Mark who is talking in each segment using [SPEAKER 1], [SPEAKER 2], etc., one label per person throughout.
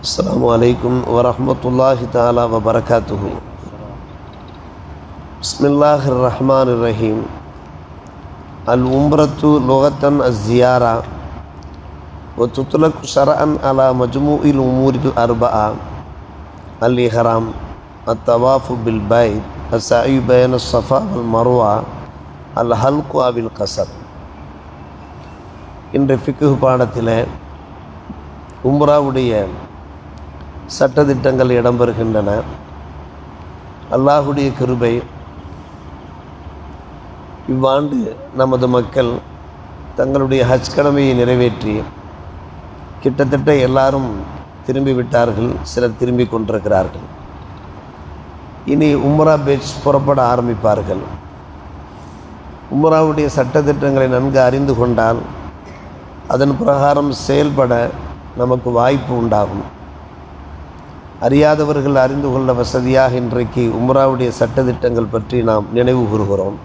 [SPEAKER 1] السلام عليكم ورحمة الله تعالى وبركاته. بسم الله الرحمن الرحيم. العمرة لغة الزيارة وتطلق شرعا على مجموع الأمور الأربعة: الإحرام، الطواف بالبيت، السعي بين الصفا والمروة، الحلق أو القصر. இன்று ஃபிக்ஹ் பாடத்தில் உம்ராவுடைய சட்டதிட்டங்கள் இடம்பெறுகின்றன. அல்லாஹுடைய கிருபை, இவ்வாண்டு நமது மக்கள் தங்களுடைய ஹஜ் கடமையை நிறைவேற்றி கிட்டத்தட்ட எல்லாரும் திரும்பிவிட்டார்கள், சிலர் திரும்பி கொண்டிருக்கிறார்கள். இனி உம்ரா பேட்ச் புறப்பட ஆரம்பிப்பார்கள். உம்ராவுடைய சட்டதிட்டங்களை நன்கு அறிந்து கொண்டால் அதன் பிரகாரம் செயல்பட நமக்கு வாய்ப்பு உண்டாகும். அறியாதவர்கள் அறிந்து கொள்ள வசதியாக இன்றைக்கு உம்ராவுடைய சட்டதிட்டங்கள் பற்றி நாம் நினைவு கூறுகிறோம்.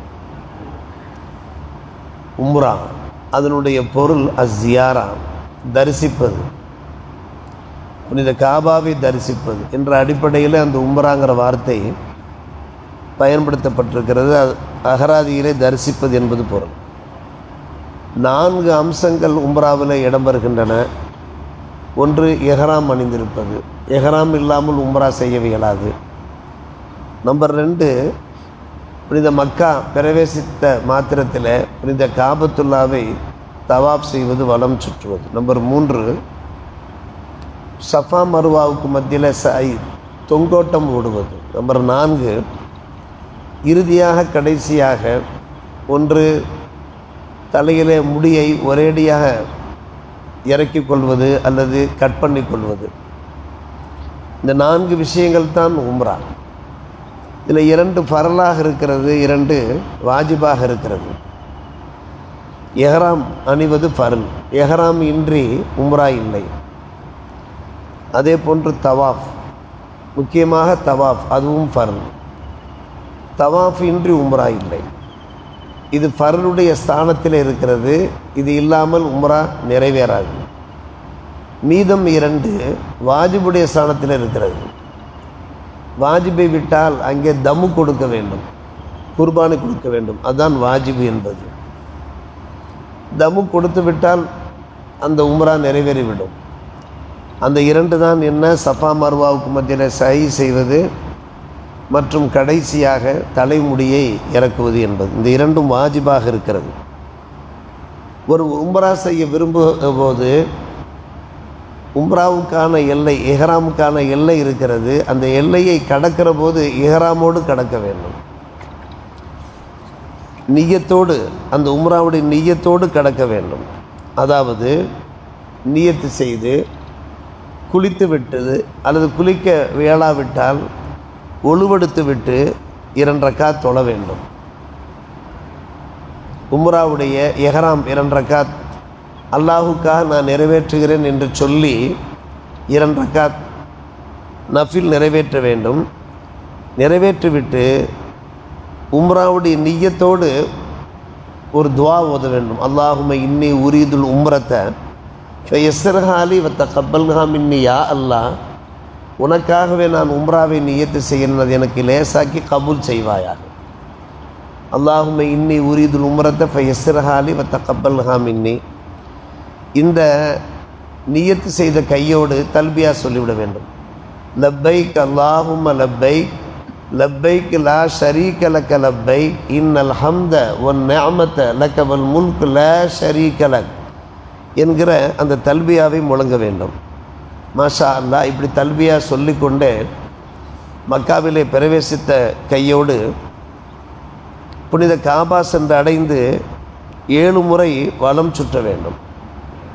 [SPEAKER 1] உம்ரா அதனுடைய பொருள் அஸ்ஸியாரா, தரிசிப்பது, புனித காபாவை தரிசிப்பது என்ற அடிப்படையில் அந்த உம்ராங்கிற வார்த்தை பயன்படுத்தப்பட்டிருக்கிறது. அகராதியிலே தரிசிப்பது என்பது பொருள். 4 அம்சங்கள் உம்ராவில் இடம்பெறுகின்றன. ஒன்று, எஹ்ராம் அணிந்திருப்பது. எஹ்ராம் இல்லாமல் உம்ரா செய்ய இயலாது. நம்பர் 2, புனித மக்கா பிரவேசித்த மாத்திரத்தில் புனித காபத்துல்லாவை தவாப் செய்வது, வலம் சுற்றுவது. நம்பர் 3, சஃபா மருவாவுக்கு மத்தியில் தொங்கோட்டம் ஓடுவது. நம்பர் 4, இறுதியாக கடைசியாக ஒன்று தலையிலே முடியை ஒரேடியாக இறக்கிக் கொள்வது அல்லது கட் பண்ணி கொள்வது. இந்த 4 விஷயங்கள் தான் உம்ரா. இதில் 2 ஃபரலாக இருக்கிறது, 2 வாஜிபாக இருக்கிறது. எஹ்ராம் அணிவது ஃபரல். எஹ்ராம் இன்றி உம்ரா இல்லை. அதே போன்று தவாஃப், முக்கியமாக தவாஃப், அதுவும் ஃபரல். தவாஃப் இன்றி உம்ரா இல்லை. இது ஃபர்லுடைய ஸ்தானத்தில் இருக்கிறது. இது இல்லாமல் உம்ரா நிறைவேறாது. மீதம் 2 வாஜிபுடைய ஸ்தானத்தில் இருக்கிறது. வாஜிபை விட்டால் அங்கே தம்மு கொடுக்க வேண்டும், குர்பானி கொடுக்க வேண்டும். அதுதான் வாஜிபு என்பது. தம்மு கொடுத்து விட்டால் அந்த உம்ரா நிறைவேறிவிடும். அந்த 2 தான் என்ன? சஃபா மர்வாவுக்கு மத்தியில் சை செய்வது மற்றும் கடைசியாக தலைமுடியை இறக்குவது என்பது. இந்த 2ம் வாஜிபாக இருக்கிறது. ஒரு உம்ரா செய்ய விரும்புகிற போது உம்ராவுக்கான எல்லை, இஹ்ராமுக்கான எல்லை இருக்கிறது. அந்த எல்லையை கடக்கிற போது இஹ்ராமோடு கடக்க வேண்டும். நிய்யத்தோடு, அந்த உம்ராவுடைய நிய்யத்தோடு கடக்க வேண்டும். அதாவது நிய்யத்து செய்து குளித்து விட்டது அல்லது குளிக்க இயலாவிட்டால் ஒழுவெடுத்து விட்டு 2 ரக்காத் தொழ வேண்டும். உம்ராவுடைய எஹ்ராம் 2 ரக்காத் அல்லாஹுக்காக நான் நிறைவேற்றுகிறேன் என்று சொல்லி 2 ரக்காத் நஃபில் நிறைவேற்ற வேண்டும். நிறைவேற்றிவிட்டு உம்ராவுடைய நிய்யத்தோடு ஒரு துவா ஓத வேண்டும். அல்லாஹும்ம இன்னி உரீதுல் உம்ரத்தை ஃபயஸ்ஸர்ஹாலி வத்தகப்பல்ஹா மின்னி யா அல்லாஹ், உனக்காகவே நான் உம்ராவை நியத்து செய்யணும், அது எனக்கு லேசாக்கி கபூல் செய்வாயாக. அல்லாஹும்ம இன்னி உரீதுல் உம்ரத்தை ஃபயஸ்ஸர்ஹாலி வத்தகப்பல்ஹா மின்னி. இந்த நியத்து செய்த கையோடு தல்பியா சொல்லிவிட வேண்டும். லப்பைக் அல்லாஹும்ம லப்பைக், லப்பைக் லா ஷரீக லக லப்பைக், இன்னல் ஹம்த வன் நிஅமத லக வல் முல்க் லா ஷரீக லக் என்கிற அந்த தல்பியாவை முழங்க வேண்டும். மாஷா அல்லா. இப்படி தல்பியா சொல்லிக்கொண்டே மக்காவிலே பிரவேசித்த கையோடு புனித காபா சென்று அடைந்து 7 முறை வலம் சுற்ற வேண்டும்.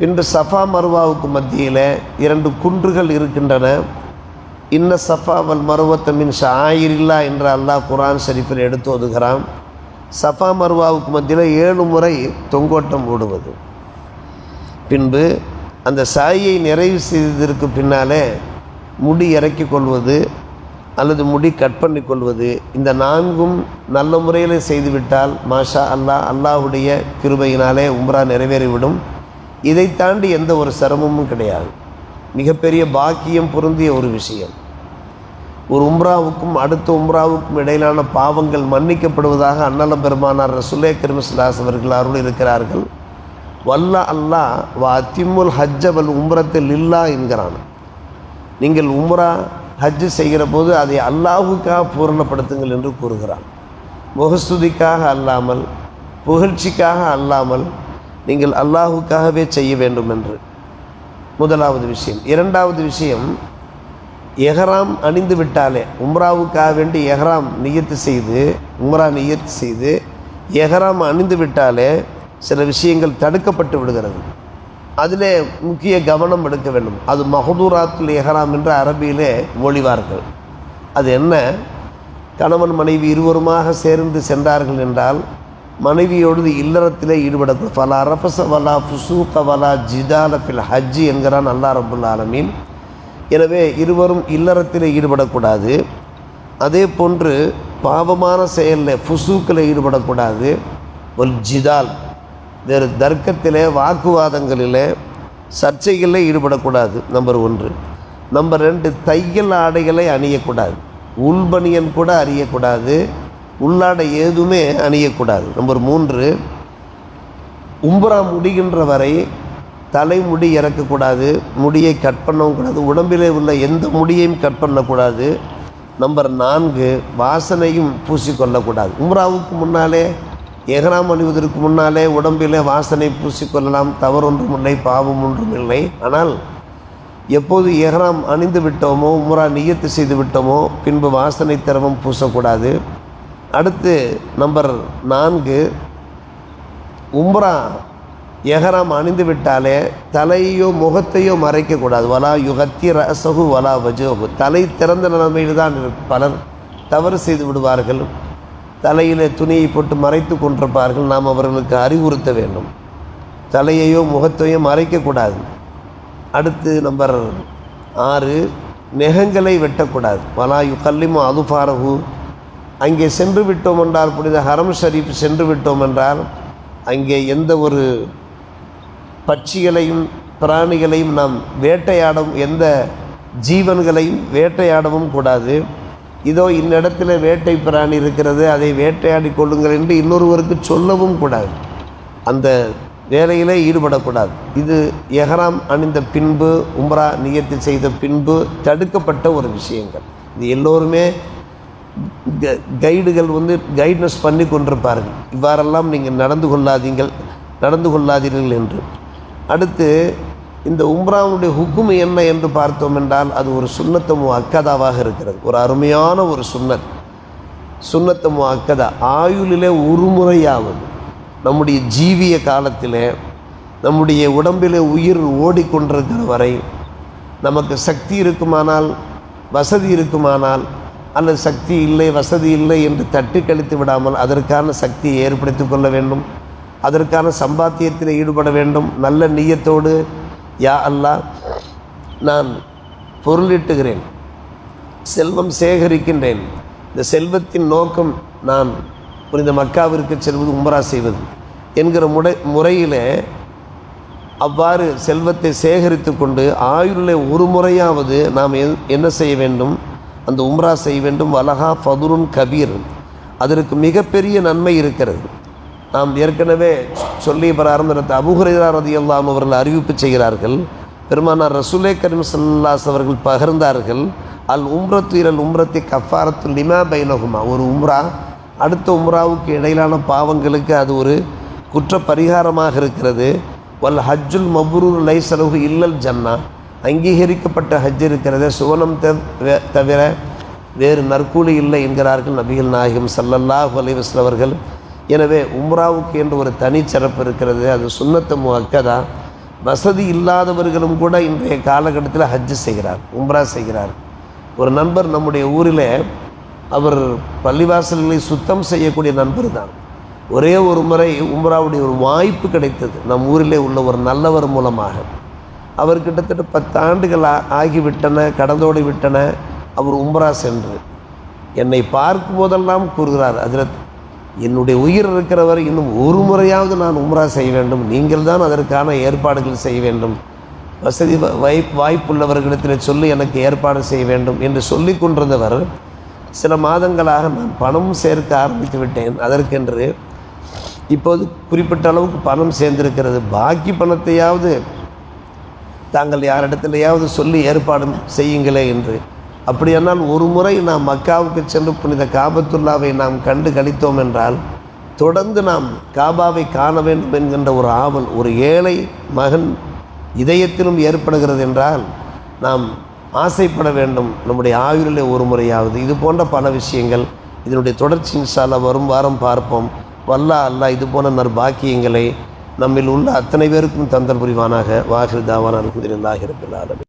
[SPEAKER 1] இன்று சஃபா மருவாவுக்கு மத்தியில் 2 குன்றுகள் இருக்கின்றன. இன்ன சஃபா வல் மருவத்த மின் ஷாயிரில்லா என்று அல்லாஹ் குர்ஆன் ஷரீஃபில் எடுத்து ஓதுகிறான். சஃபா மருவாவுக்கு மத்தியில் 7 முறை தொங்கோட்டம் ஓடுவது. பின்பு அந்த சாயை நிறைவு செய்ததற்கு பின்னாலே முடி இறக்கி கொள்வது அல்லது முடி கட் பண்ணி கொள்வது. இந்த 4ம் நல்ல முறையில் செய்துவிட்டால் மாஷா அல்லாஹ், அல்லாஹுடைய கிருபையினாலே உம்ரா நிறைவேறிவிடும். இதை தாண்டி எந்த ஒரு சிரமமும் கிடையாது. மிகப்பெரிய பாக்கியம் பொருந்திய ஒரு விஷயம். ஒரு உம்ராவுக்கும் அடுத்த உம்ராவுக்கும் இடையிலான பாவங்கள் மன்னிக்கப்படுவதாக அன்னல பெருமானார் ரசூலே கரீம் ஸல்லல்லாஹு அலைஹி அவர்கள் அருள் இருக்கிறார்கள். வல்ல அல்லாஹ் வ அத்திமுல் ஹஜ்ஜ வல் உம்ரத்து லில்லாஹ் என்கிறான். நீங்கள் உம்ரா ஹஜ்ஜு செய்கிற போது அதை அல்லாஹுக்காக பூரணப்படுத்துங்கள் என்று கூறுகிறான். முகஸ்துதிக்காக அல்லாமல், புகழ்ச்சிக்காக அல்லாமல் நீங்கள் அல்லாஹுக்காகவே செய்ய வேண்டும் என்று முதலாவது விஷயம். இரண்டாவது விஷயம், எஹ்ராம் அணிந்து விட்டாலே, உம்ராவுக்காக வேண்டி எஹ்ராம் நியத்து செய்து, உம்ரா நியத்து செய்து எஹ்ராம் அணிந்து விட்டாலே சில விஷயங்கள் தடுக்கப்பட்டு விடுகிறது. அதிலே முக்கிய கவனம் எடுக்க வேண்டும். அது மஹ்தூராத்துல் எஹ்ராம் என்று அரபியிலே மொழிவார்கள். அது என்ன? கணவன் மனைவி இருவருமாக சேர்ந்து சென்றார்கள் என்றால் மனைவியோடு இல்லறத்திலே ஈடுபடக்கூடாது. ஃபலா ரஃபஸ வலா ஃபுசூக வலா ஜிதால ஃபில் ஹஜ்ஜி என்கிறான் அல்லாஹ் ரப்புல் ஆலமீன். எனவே இருவரும் இல்லறத்தில் ஈடுபடக்கூடாது. அதே போன்று பாவமான செயலில் ஃபுசூக்கில் ஈடுபடக்கூடாது. ஒல் ஜிதால், வேறு தர்க்கத்திலே, வாக்குவாதங்களில், சர்ச்சைகளில் ஈடுபடக்கூடாது. நம்பர் 1. நம்பர் 2, தையல் ஆடைகளை அணியக்கூடாது. உள்பனியன் கூட அணியக்கூடாது. உள்ளாடை எதுவுமே அணியக்கூடாது. நம்பர் 3, உம்ரா முடிகின்ற வரை தலைமுடி இறக்கக்கூடாது, முடியை கட் பண்ணவும் கூடாது, உடம்பிலே உள்ள எந்த முடியையும் கட் பண்ணக்கூடாது. நம்பர் 4, வாசனையும் பூசிக்கொள்ளக்கூடாது. உம்ராவுக்கு முன்னாலே, எஹ்ராம் அணிவதற்கு முன்னாலே உடம்பிலே வாசனை பூசிக்கொள்ளலாம், தவறொன்றும் இல்லை, பாவம் ஒன்றும் இல்லை. ஆனால் எப்போது எஹ்ராம் அணிந்து விட்டோமோ, உம்ரா நியத்து செய்து விட்டோமோ, பின்பு வாசனை திரவம் பூசக்கூடாது. அடுத்து நம்பர் 4, உம்ரா எஹ்ராம் அணிந்து விட்டாலே தலையோ முகத்தையோ மறைக்கக்கூடாது. வலா யுகத்தி ரஸஹு வலா வஜஹு, தலை திறந்த நிலைமையில் தான் பலர் தவறு செய்து விடுவார்கள். தலையில் துணியை போட்டு மறைத்து கொண்டிருப்பார்கள். நாம் அவர்களுக்கு அறிவுறுத்த வேண்டும், தலையையோ முகத்தையோ மறைக்கக்கூடாது. அடுத்து நம்பர் 6, நெகங்களை வெட்டக்கூடாது. வலா யுகல்லிமு அதுஃபாரஹு, அங்கே சென்று விட்டோம் என்றால், புனித ஹரம் ஷரீஃப் சென்று விட்டோம் என்றால், அங்கே எந்த ஒரு பட்சிகளையும் பிராணிகளையும் நாம் வேட்டையாடவும், எந்த ஜீவன்களையும் வேட்டையாடவும் கூடாது. இதோ இன்னிடத்தில் வேட்டை பிராணி இருக்கிறது, அதை வேட்டையாடி கொள்ளுங்கள் என்று இன்னொருவருக்கு சொல்லவும் கூடாது. அந்த வேலையிலே ஈடுபடக்கூடாது. இது எஹ்ராம் அணிந்த பின்பு, உம்ரா நியத்து செய்த பின்பு தடுக்கப்பட்ட ஒரு விஷயங்கள். இது எல்லோருமே கைடுகள் கைட்னஸ் பண்ணி கொண்டிருப்பார்கள், இவ்வாறெல்லாம் நீங்கள் நடந்து கொள்ளாதீர்கள் என்று. அடுத்து இந்த உம்ராவுடைய ஹுக்கும் என்ன என்று பார்த்தோம் என்றால், அது ஒரு சுன்னத்து முஅக்கதாவாக இருக்கிறது. ஒரு அருமையான ஒரு சுன்னத்து முஅக்கதா. ஆயுளிலே ஒரு முறையாவது, நம்முடைய ஜீவிய காலத்திலே, நம்முடைய உடம்பிலே உயிர் ஓடிக்கொண்டிருக்கிற வரை, நமக்கு சக்தி இருக்குமானால், வசதி இருக்குமானால், அல்லது சக்தி இல்லை, வசதி இல்லை என்று தட்டி கழித்து விடாமல் அதற்கான சக்தியை ஏற்படுத்தி கொள்ள வேண்டும். அதற்கான சம்பாத்தியத்தில் ஈடுபட வேண்டும். நல்ல நியத்தோடு, யா அல்லாஹ், நான் பொருளீட்டுகிறேன், செல்வம் சேகரிக்கின்றேன், இந்த செல்வத்தின் நோக்கம் நான் புனித மக்காவிற்கு செல்வது, உம்ரா செய்வது என்கிற முறையிலே அவ்வாறு செல்வத்தை சேகரித்து கொண்டு ஆயுளிலே ஒரு முறையாவது நாம் என்ன செய்ய வேண்டும்? அந்த உம்ரா செய்ய வேண்டும். வலஹா ஃபதுருன் கபீர், அதற்கு மிகப்பெரிய நன்மை இருக்கிறது. நாம் ஏற்கனவே சொல்லி ஆரம்பித்த அபூ ஹுரைரா ரலியல்லாஹு அன்ஹு அவர்கள் அறிவிப்பு செய்கிறார்கள். பெருமானார் ரசூலே கரீம் ஸல்லல்லாஹு அலைஹி அவர்கள் பகிர்ந்தார்கள், அல் உம்ரத்து இலல் உம்ரத்தி கஃபாரத்து லிமா பைனஹுமா, ஒரு உம்ரா அடுத்த உம்ராவுக்கு இடையிலான பாவங்களுக்கு அது ஒரு குற்ற பரிகாரமாக இருக்கிறது. வல் ஹஜ்ஜுல் மப்ரூர் லைஸ லஹு இல்லல் ஜன்னா, அங்கீகரிக்கப்பட்ட ஹஜ் இருக்கிறது, சுவனம் தவிர வேறு நற்கூலி இல்லை என்கிறார்கள் நபிகள் நாயகம் ஸல்லல்லாஹு அலைஹி வஸல்லம் அவர்கள். எனவே உம்ராவுக்கு என்று ஒரு தனிச்சிறப்பு இருக்கிறது. அது சுன்னத்து முஅக்கதா. வசதி இல்லாதவர்களும் கூட இன்றைய காலகட்டத்தில் ஹஜ்ஜு செய்கிறார், உம்ரா செய்கிறார். ஒரு நண்பர் நம்முடைய ஊரில், அவர் பள்ளிவாசல்களை சுத்தம் செய்யக்கூடிய நண்பர் தான். ஒரே ஒரு முறை உம்ராவுடைய ஒரு வாய்ப்பு கிடைத்தது நம் ஊரிலே உள்ள ஒரு நல்லவர் மூலமாக. அவர் கிட்டத்தட்ட 10 ஆண்டுகள் ஆகிவிட்டன, கடந்தோடி விட்டன. அவர் உம்ரா சென்று என்னை பார்க்கும் போதெல்லாம் கூறுகிறார், ஹஜ்ரத், என்னுடைய உயிர் இருக்கிறவர் இன்னும் ஒரு முறையாவது நான் உம்ரா செய்ய வேண்டும், நீங்கள் தான் அதற்கான ஏற்பாடுகள் செய்ய வேண்டும். வசதி வாய்ப்புள்ளவர்களிடத்தில் சொல்லி எனக்கு ஏற்பாடு செய்ய வேண்டும் என்று சொல்லி கொண்டிருந்தவர் சில மாதங்களாக நான் பணம் சேர்க்க ஆரம்பித்து விட்டேன். அதற்கென்று இப்போது குறிப்பிட்ட அளவுக்கு பணம் சேர்ந்திருக்கிறது. பாக்கி பணத்தையாவது தாங்கள் யாரிடத்திலேயாவது சொல்லி ஏற்பாடு செய்யுங்களே என்று. அப்படியானால் ஒரு முறை நாம் மக்காவுக்கு சென்று புனித காபத்துல்லாவை நாம் கண்டு கழித்தோம் என்றால் தொடர்ந்து நாம் காபாவை காண வேண்டும் என்கின்ற ஒரு ஆவல் ஒரு ஏழை மகன் இதயத்திலும் ஏற்படுகிறது என்றால் நாம் ஆசைப்பட வேண்டும். நம்முடைய ஆயுளிலே ஒரு முறையாவது இது போன்ற பல விஷயங்கள். இதனுடைய தொடர்ச்சி இன்ஷா அல்லாஹ் வரும் வாரம் பார்ப்போம். அல்லாஹ் இது போன்ற நற்பாக்கியங்களை நம்மில் உள்ள அத்தனை பேருக்கும் தந்தல் புரிவானாக. வாஹிர் தாவானா அல்ஹம்துலில்லாஹி ரப்பில் ஆலமீன்.